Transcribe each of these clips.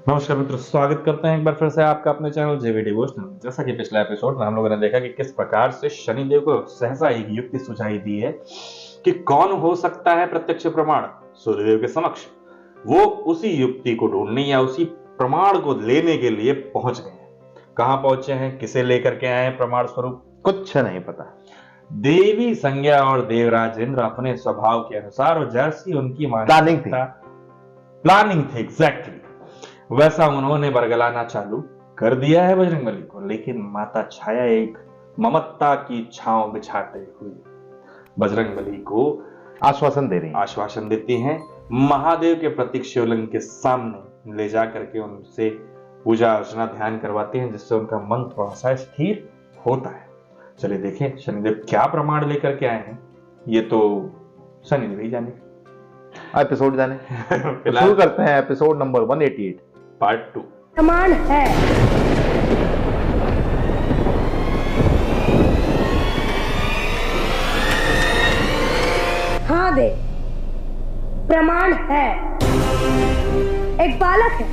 नमस्कार मित्रों, स्वागत करते हैं एक बार फिर से आपका अपने चैनल जेवी डिवोशनल। जैसा कि पिछले एपिसोड में हम लोगों ने देखा कि किस प्रकार से शनिदेव को सहसा एक युक्ति सुझाई दी है कि कौन हो सकता है प्रत्यक्ष प्रमाण सूर्यदेव के समक्ष। वो उसी युक्ति को ढूंढने या उसी प्रमाण को लेने के लिए पहुंच गए हैं। कहां पहुंचे हैं, किसे लेकर के आए हैं प्रमाण स्वरूप, कुछ नहीं पता। देवी संज्ञा और देवराज इंद्र अपने स्वभाव के अनुसार और जैसी उनकी प्लानिंग थी एग्जैक्टली वैसा उन्होंने बरगलाना चालू कर दिया है बजरंगबली को। लेकिन माता छाया एक ममता की छांव बिछाते हुए बजरंगबली को आश्वासन देती हैं। महादेव के प्रतीक शिवलिंग के सामने ले जा करके उनसे पूजा अर्चना ध्यान करवाते हैं, जिससे उनका मन थोड़ा सा स्थिर होता है। चलिए देखें शनिदेव क्या प्रमाण लेकर के आए हैं, ये तो शनिदेव ही जाने। एपिसोड जाने शुरू करते हैं एपिसोड नंबर 188 पार्ट 2। प्रमाण है। हाँ दे, प्रमाण है। एक बालक है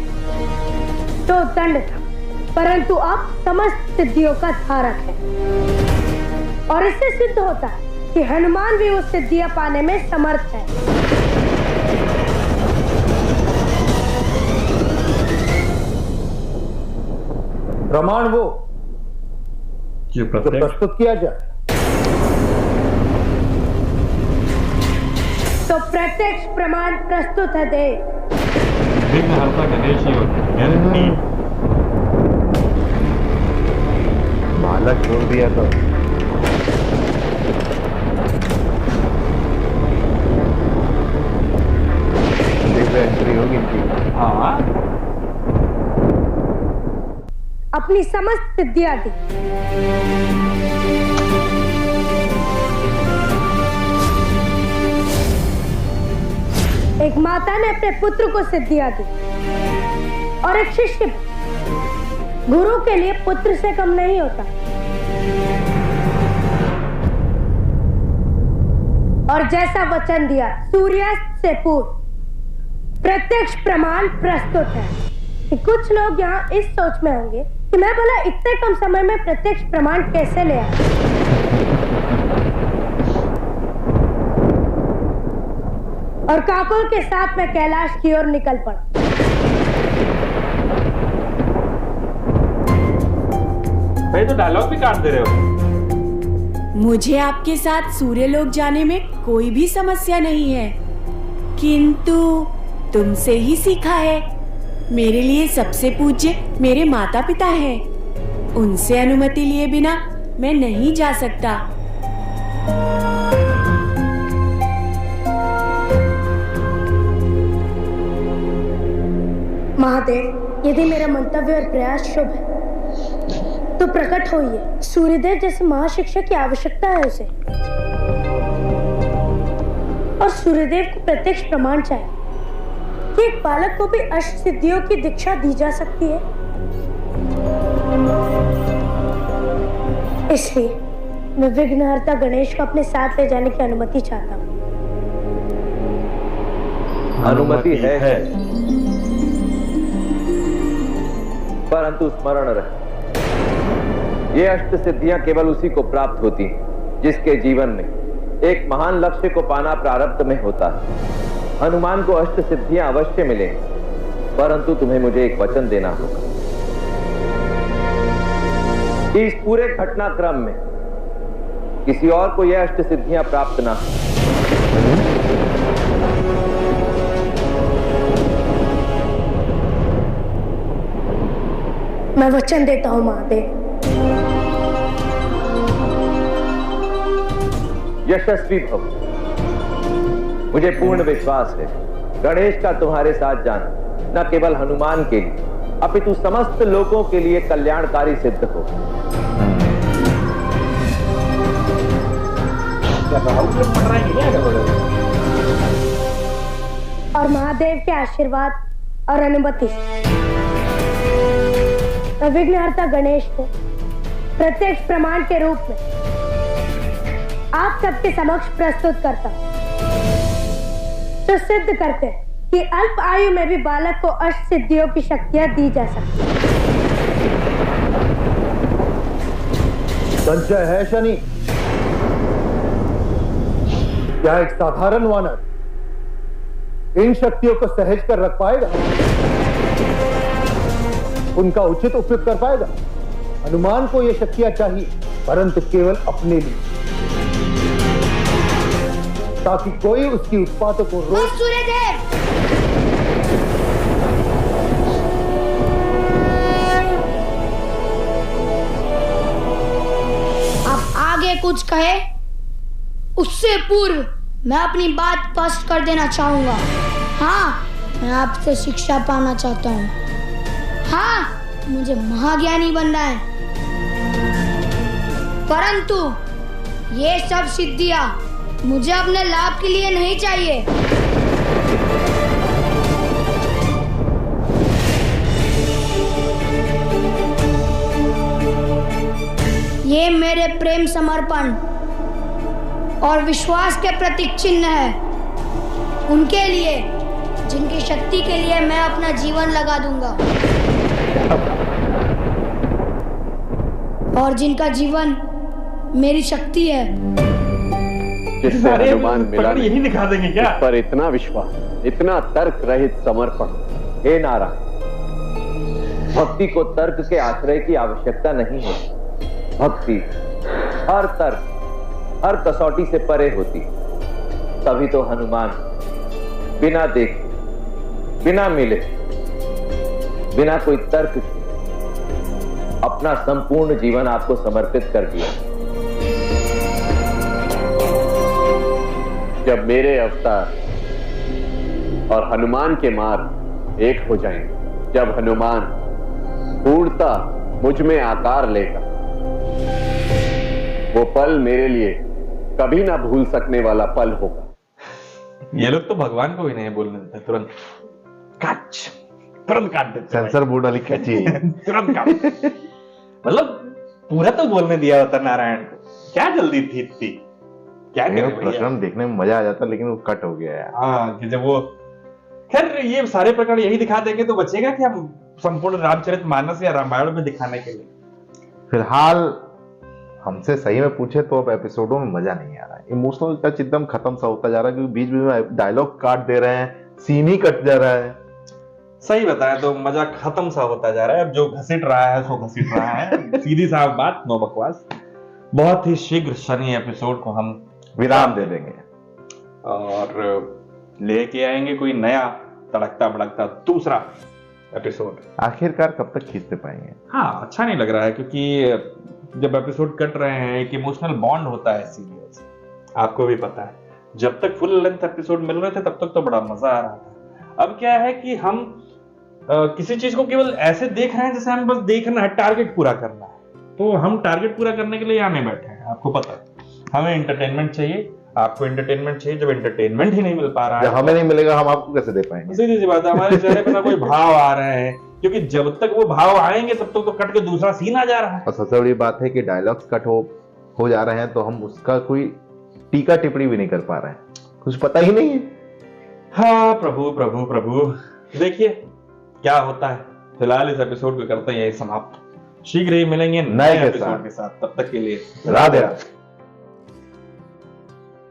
तो दंड था, परंतु अब समस्त सिद्धियों का धारक है। और इससे सिद्ध होता है कि हनुमान भी उस सिद्धियां पाने में समर्थ है। प्रमाण वो जो प्रस्तुत किया जाए तो प्रत्यक्ष प्रमाण प्रस्तुत है दे। विघ्नहर्ता गणेश ही गारंटी। बालक छोड़ दिया तो एंट्री होगी इनकी। हाँ, अपनी समस्त सिद्धियां दी। एक माता ने अपने पुत्र को सिद्धियां दी और एक शिष्य गुरु के लिए पुत्र से कम नहीं होता। और जैसा वचन दिया सूर्यास्त से पूर्व प्रत्यक्ष प्रमाण प्रस्तुत है। कि कुछ लोग यहाँ इस सोच में होंगे कि मैं बोला इतने कम समय में प्रत्यक्ष प्रमाण कैसे ले आया। और काकुल के साथ मैं कैलाश की ओर निकल पड़ा। भाई तो डायलॉग भी काट दे रहे हो। मुझे आपके साथ सूर्यलोक जाने में कोई भी समस्या नहीं है, किंतु तुमसे ही सीखा है। मेरे लिए सबसे पूज्य मेरे माता पिता हैं। उनसे अनुमति लिए बिना मैं नहीं जा सकता। महादेव, यदि मेरा मंतव्य और प्रयास शुभ है तो प्रकट होइए। सूर्यदेव जैसे महाशिक्षक की आवश्यकता है उसे। और सूर्यदेव को प्रत्यक्ष प्रमाण चाहिए कि एक बालक को भी अष्ट सिद्धियों की दीक्षा दी जा सकती है। इसलिए मैं विघ्नहर्ता गणेश को अपने साथ ले जाने की अनुमति चाहता हूँ। अनुमति है, परंतु स्मरण रहे, ये अष्ट सिद्धियां केवल उसी को प्राप्त होती हैं जिसके जीवन में एक महान लक्ष्य को पाना प्रारब्ध में होता है। हनुमान को अष्ट सिद्धियां अवश्य मिले, परंतु तुम्हें मुझे एक वचन देना होगा कि इस पूरे घटनाक्रम में किसी और को यह अष्ट सिद्धियां प्राप्त ना हो। मैं वचन देता हूं महादेव। यशस्वी भव। मुझे पूर्ण विश्वास है गणेश का तुम्हारे साथ जाना न केवल हनुमान के लिए अपितु समस्त लोगों के लिए कल्याणकारी सिद्ध हो। और महादेव के आशीर्वाद और अनुमति मैं विघ्नहर्ता गणेश को प्रत्यक्ष प्रमाण के रूप में आप सबके समक्ष प्रस्तुत करता हूं। तो सिद्ध करते कि अल्प आयु में भी बालक को अष्ट सिद्धियों की शक्तियां दी जा सकती हैं। संशय है शनि, क्या एक साधारण वानर इन शक्तियों को सहज कर रख पाएगा, उनका उचित उपयोग कर पाएगा? हनुमान को ये शक्तियां चाहिए, परंतु केवल अपने लिए, ताकि कोई उसकी उत्पातों को रोक। सूर्यदेव, आप आगे कुछ कहे उससे पूर्व मैं अपनी बात स्पष्ट कर देना चाहूंगा। हाँ, मैं आपसे शिक्षा पाना चाहता हूँ। हाँ, मुझे महाज्ञानी बनना है, परंतु ये सब सिद्धियां मुझे अपने लाभ के लिए नहीं चाहिए। ये मेरे प्रेम, समर्पण और विश्वास के प्रतीक चिन्ह है, उनके लिए जिनकी शक्ति के लिए मैं अपना जीवन लगा दूंगा और जिनका जीवन मेरी शक्ति है। जिससे हनुमान मिला नहीं, यही दिखा देंगे क्या? इस पर इतना विश्वास, इतना तर्क रहित समर्पण। हे नारायण, भक्ति को तर्क के आश्रय की आवश्यकता नहीं है। भक्ति हर तर्क, हर कसौटी से परे होती। तभी तो हनुमान बिना देखे, बिना मिले, बिना कोई तर्क के अपना संपूर्ण जीवन आपको समर्पित कर दिया। जब मेरे अवतार और हनुमान के मार्ग एक हो जाएंगे, जब हनुमान पूर्णता मुझ में आकार लेगा, वो पल मेरे लिए कभी ना भूल सकने वाला पल होगा। ये लोग तो भगवान को भी नहीं बोलने देते, तुरंत काट देते। सेंसर बोर्ड वाली कैची है। तुरंत काट। मतलब पूरा तो बोलने दिया होता नारायण को, क्या जल्दी थी इतनी? क्या करें भैया? प्रकरण देखने में मजा आ जाता, लेकिन वो कट हो गया यार। हाँ, कि जब वो, खैर ये सारे प्रकरण यही दिखा देंगे तो बचेगा कि हम संपूर्ण रामचरितमानस या रामायण में दिखाने के लिए। फिलहाल हमसे सही में पूछे तो अब एपिसोडों में मजा नहीं आ रहा है। इमोशनल टच एकदम खत्म सा होता जा रहा है, क्योंकि बीच बीच में डायलॉग काट दे रहे हैं, सीन ही कट जा रहा है। सही बताया तो मजा खत्म सा होता जा रहा है। अब जो घसीट रहा है सो घसीट रहा है। सीधी साफ बात, नो बकवास। बहुत ही शीघ्र शनि एपिसोड को हम विराम दे देंगे और लेके आएंगे कोई नया तड़कता भड़कता दूसरा एपिसोड। आखिरकार कब तक खींचते पाएंगे? हाँ, अच्छा नहीं लग रहा है, क्योंकि जब एपिसोड कट रहे हैं एक इमोशनल बॉन्ड होता है सीरियल से, आपको भी पता है। जब तक फुल लेंथ एपिसोड मिल रहे थे तब तक तो बड़ा मजा आ रहा था। अब क्या है कि हम किसी चीज को केवल ऐसे देख रहे हैं जैसे हम बस देखना है, टारगेट पूरा करना है। तो हम टारगेट पूरा करने के लिए यहाँ नहीं बैठे हैं, आपको पता है। हमें एंटरटेनमेंट चाहिए, आपको एंटरटेनमेंट चाहिए। जब एंटरटेनमेंट ही नहीं मिल पा रहा है, जब हमें नहीं मिलेगा हम आपको कैसे दे पाएंगे? सीधी सी बात है, हमारे चेहरे पे ना कोई भाव आ रहे हैं, क्योंकि जब तक वो भाव आएंगे तब तक तो कट के दूसरा सीन आ जा रहा है। और सबसे बड़ी बात है कि डायलॉग्स कट हो जा रहे हैं, तो हम उसका कोई टीका टिप्पणी भी नहीं कर पा रहे हैं, कुछ पता ही नहीं है। हाँ, प्रभु प्रभु प्रभु, देखिए क्या होता है। फिलहाल इस एपिसोड को करते हैं यही समाप्त। शीघ्र ही मिलेंगे नए एपिसोड के साथ। तब तक के लिए राधे राधे।